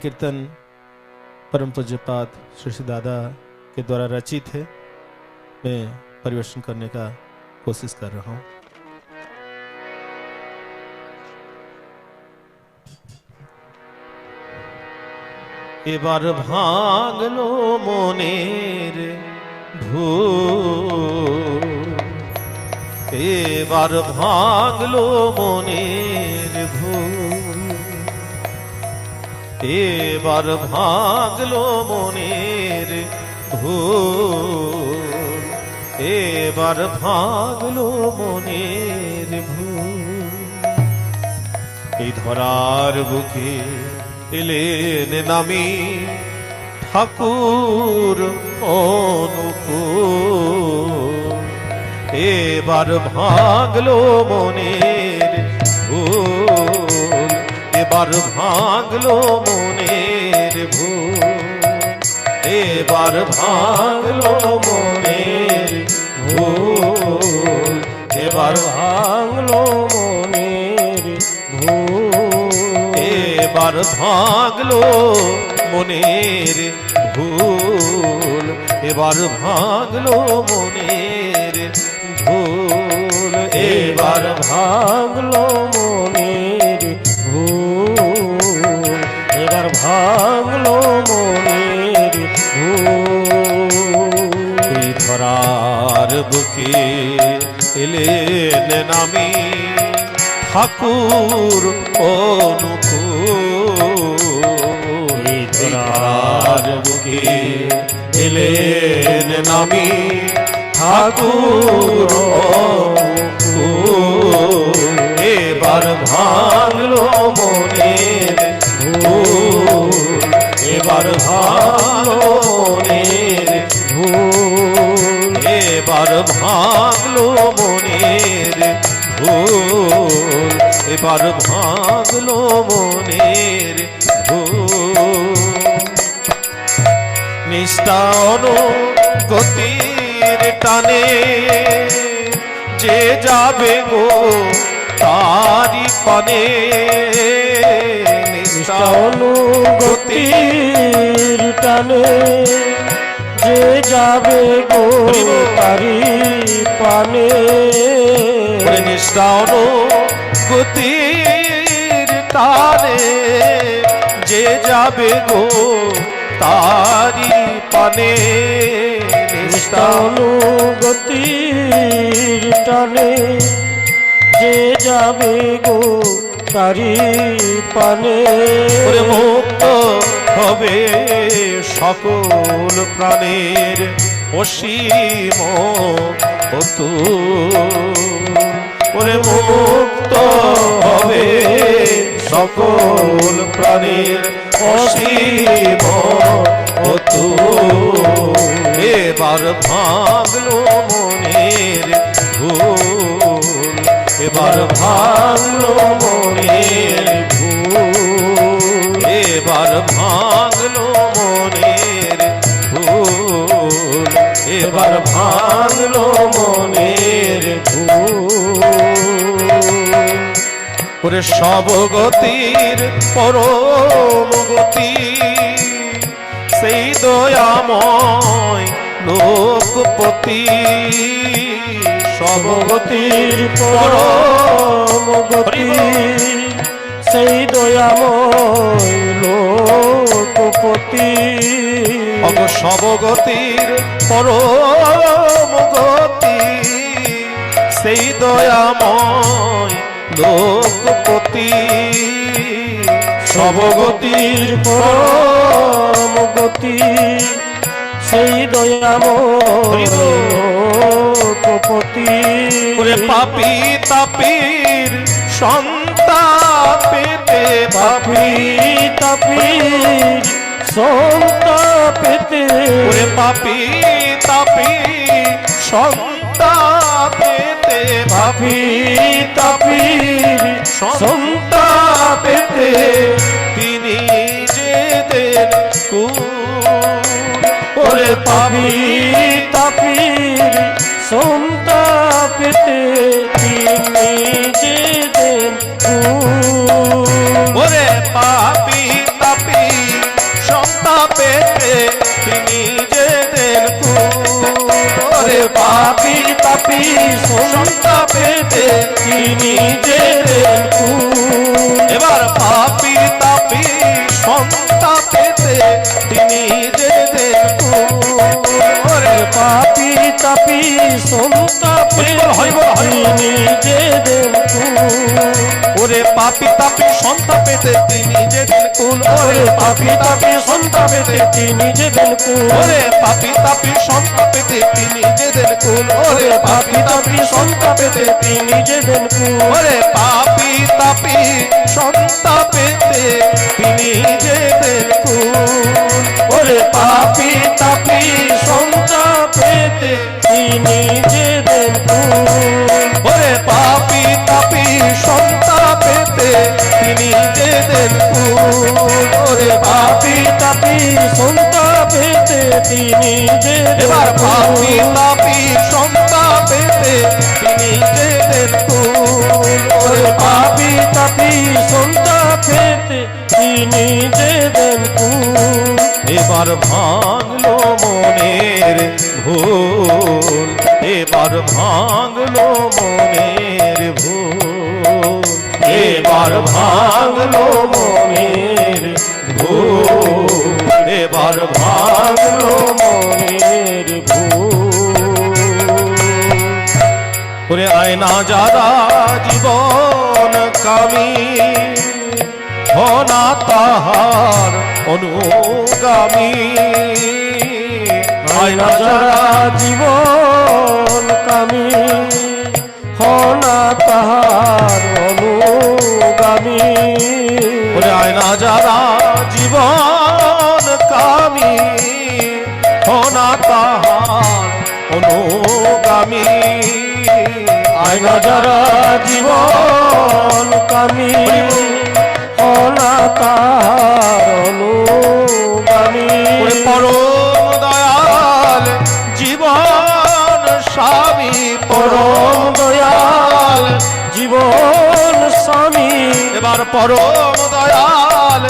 कीर्तन परम पूज्यपाद श्री श्री दादा के द्वारा रचित है। मैं परिवेशन करने का कोशिश कर रहा हूँ। এবার ভাঙলো মনের ভুল, এবার ভাঙলো মনের ভুল, এবার ভাঙলো মনের ভুল, এবার ভাঙলো মনের ভুল। এই ধরার বুকে এলেন নামি ঠাকুর অনুকূল, এবার ভাঙলো মনের ভুল, এবার ভাঙলো মনের ভুল, এবার ভাঙলো মনের ভুল, এবার ভাঙলো মনের ভুল, এবার ভাঙলো মনের ভুল, এবার ভাঙলো মনের ভুল, এবার ভাঙলো মনের ভুল, এবার ভাঙলো মনের ভুল। এই ধরার বুকে এলেন নামি ঠাকুর অনুকূল, এই ধরার বুকে এলেন নামি ঠাকুর অনুকূল, এবার ভাঙলো মনের ভুল, এবার ভাঙলো মনের ভুল, এবার ভাঙলো মনের ভুল, এবার ভাঙলো মনের ভুল। নিষ্ঠা অনুগতির টানে যে যাবে গো তারি পানে, নিষ্ঠা অনুগতির টানে যে যাবে গো তারি পানে, নিষ্ঠা অনুগতির টানে যে যাবে গো তারি পানে, নিষ্ঠা অনুগতির টানে যে যাবে গো তারি পানে, মুক্ত হবে সকল প্রাণের অসীম ওরে মুক্ত হবে সকল প্রাণীর অসীম এবার ভাঙলো মনের ভুল, এবার ভাঙলো মনের ভুল, এবার ভাঙলো মনের ভুল, এবার ভাঙলো মনের ভুল। ওরে সব গতির পরম গতি সেই দয়াময় লোকপতি, সব গতির পরম গতি সেই দয়াময় লোকপতি, সব গতির পরম গতি সেই দয়াময় লোকপতি, সব গতির পরম গতি সেই দয়াময় লোকপতি। পাপী তাপীর সন্তাপেতে, পাপী তাপীর সন্তাপেতে, পাপী তাপীর সন্তাপেতে, পাপী তাপীর সন্তাপেতে তিনি যে দেন ওরে পাপী তাপীর সন্তাপেতে তিনি যে দেন ওরে পাপী তাপীর পেতে তিনি যে দেন কুল। পাপি তাপি সন্তাপেতে তিনি যে দেন কুল। এবার পাপি তাপি সন্তাপেতে তিনি যে দেন কুল। পাপি তাপি সন্তাপেতে তিনি যে দেন কুল। ওরে পাপি তাপি সন্তাপেতে তিনি যে দেন কুল। ওরে পাপি তাপি সন্তাপেতে তিনি যে দেন কুল। ওরে পাপি তাপি সন্তাপেতে তিনি যে দেন কুল। ওরে পাপি তাপি সন্তাপেতে তিনি যে দেন কুল। ওরে পাপি তাপি সন্তাপেতে তিনি যে দেন কুল। ওরে পাপি তাপি সন্তাপেতে তিনি যে দেন কুল। ওরে পাপি তাপি সন্তাপেতে তিনি যে দেন কুল। ওরে পাপি তাপি সন্তাপেতে তিনি যে এবার দেন পাপি কুল। তাপি সন্তাপেতে তিনি যে দেন কুল। ওরে পাপি তাপি সন্তাপেতে তিনি যে দেন কুল। এবার ভাঙলো মনের ভুল। এবার ভাঙলো মনের ভুল। এবার ভাঙলো মনের ভুল। এবার ভাঙলো মনের ভুল। ওরে আয়না যারা জীবন কামী হনা তাহার অনুগামী। আয়না যারা জীবন কামী হনা তাহার অনুগামী। ওরে আয়না যারা জীবন কামী হনা তাহার অনুগামী। আয়না যারা জীবন কামী হনা তাহার অনুগামী। ওরে পরম দয়াল জীবন স্বামী। পরম দয়াল জীবন স্বামী। এবার পরম দয়াল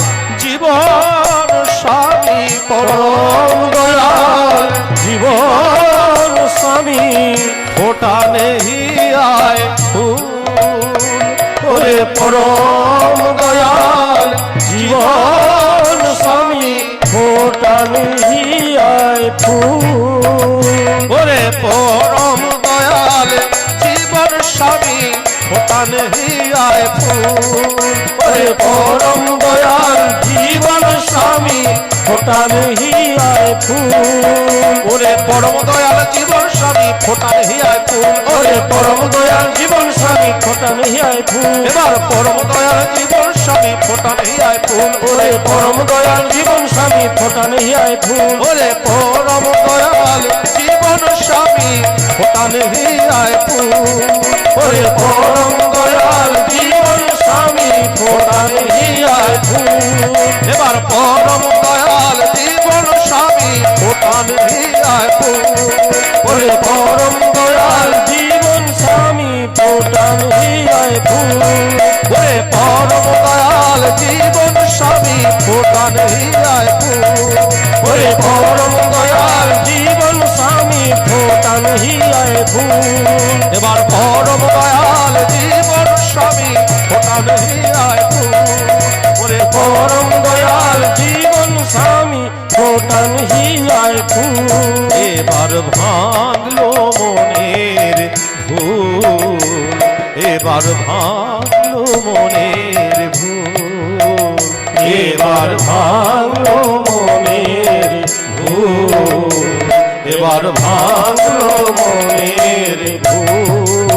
জীবন স্বামী। পরম দয়াল জীবন স্বামী। ফোটা নেহি আয় ফুল। ওরে পরম দয়াল জীবন স্বামী ফোটা নিহিয়ায় ফুল। ওরে পরম দয়াল জীবন স্বামী ফোটা নেহি আয় ফুল। ওরে পরম দয়াল জীবন স্বামী ফোটা নিহিয়ায় ফুল। ওরে পরম দয়াল জীবন স্বামী ফোটা নেহি আয় ফুল। ওরে পরম দয়াল জীবন স্বামী ফোটা নিহিয়ায় ফুল। এবার পরম দয়াল জীবন স্বামী ফোটা নেহি আয় ফুল। ওরে পরম দয়াল জীবন স্বামী ফোটা নিহিয়ায় ফুল। ওরে পরম দয়াল জীবন স্বামী ফোটা নেহি আয় ফুল। ওরে পরম দয়াল জীবন স্বামী ফোটা নিহিয়ায় ফুল। এবার পরম দয়াল জীবন স্বামী ফোটা নেহি আয় ফুল। ওরে পরম দয়াল জীবন স্বামী ফোটা নিহিয়ায় ফুল। ওরে পরম দয়াল জীবন স্বামী ফোটা নেহি আয় ফুল। ওরে পরম দয়াল জীবন স্বামী ফোটা নিহিয়ায় ফুল। এবার পরম দয়াল জীবন স্বামী ফোটা নেহি আয় ফুল। ওরে পরম দয়াল জীবন স্বামী ফোটা নিহিয়ায় ফুল। এবার ভাঙলো মনের ভুল। এবার ভাঙলো মনের ভুল। এবার ভাঙলো মনের ভুল। এবার ভাঙলো মনের ভুল।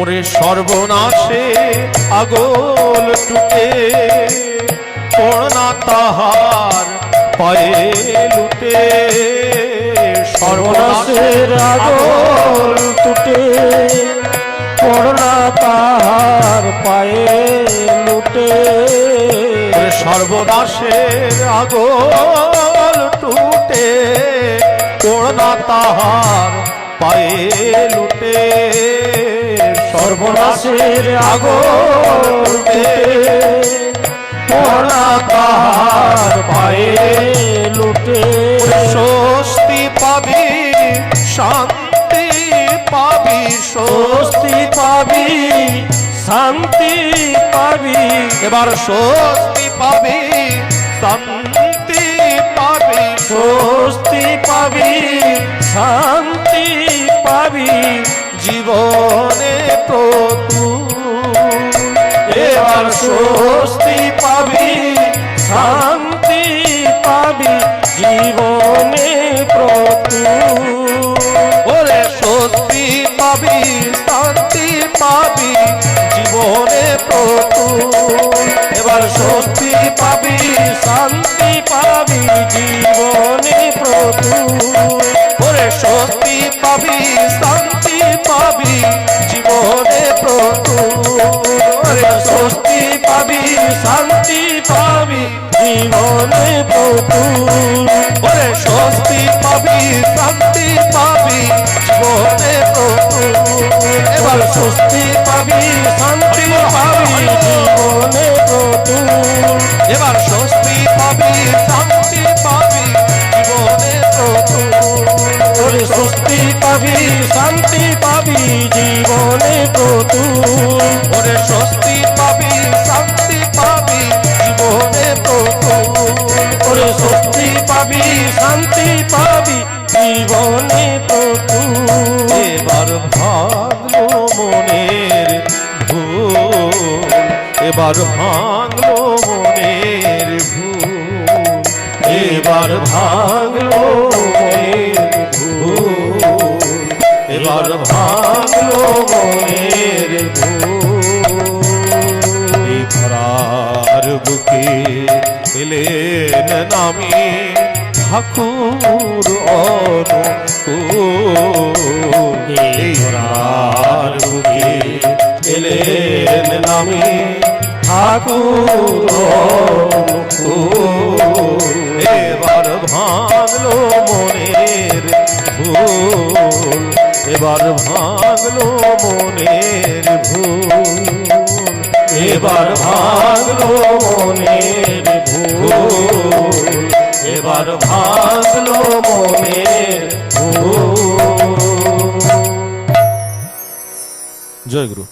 ওরে সর্বনাশে আগল টুটে পড়না তাহার পায়ে লুটে। সর্বনাশের আগল টুটে পড়না তাহার পায়ে লুটে। সর্বনাশের আগল টুটে পড়না তাহার পায়ে লুটে। সর্বনাশের আগল টুটে পোড়া তাহার পায়ে লুটে স্বস্তি পাবি শান্তি পাবি স্বস্তি পাবি শান্তি পাবি এবার স্বস্তি পাবি শান্তি পাবি স্বস্তি পাবি শান্তি পাবি জীবনে প্রতুল এবার স্বস্তি পাবি শান্তি পাবি জীবনে প্রতুল ওরে স্বস্তি পাবি শান্তি পাবি জীবনে প্রতুল এবার স্বস্তি পাবি শান্তি পাবি জীবনে প্রতুল ওরে স্বস্তি পাবি শান্তি পাবি জীবনে প্রতুল ওরে স্বস্তি পাবি শান্তি পাবি জীবনে প্রতুল ওরে স্বস্তি পাবি শান্তি পাবি জীবনে প্রতুল এবার স্বস্তি পাবি শান্তি পাবি জীবনে প্রতুল এবার স্বস্তি পাবি শান্তি পাবি জীবনে প্রতুল ওরে স্বস্তি পাবি শান্তি পাবি জীবনে প্রতুল ওরে স্বস্তি পাবি শান্তি পাবি জীবনে প্রতুল ওরে স্বস্তি পাবি শান্তি পাবি জীবনে প্রতুল এবার ভাঙলো মনের ভুল এবার ভাঙলো মনের ভুল এবার ভাঙলো মনের ভুল এবার ভাঙলো মনের ভুল এই ধরার বুকে এলেন নামি ঠাকুর অনুকূল এই ধরার বুকে এলেন নামি ঠাকুর এবার ভাঙলো মনের ভুল এবার ভাঙলো মনের ভুল এবার ভাঙলো মনের ভুল এবার ভাঙলো মনের ভুল জয় গুরু।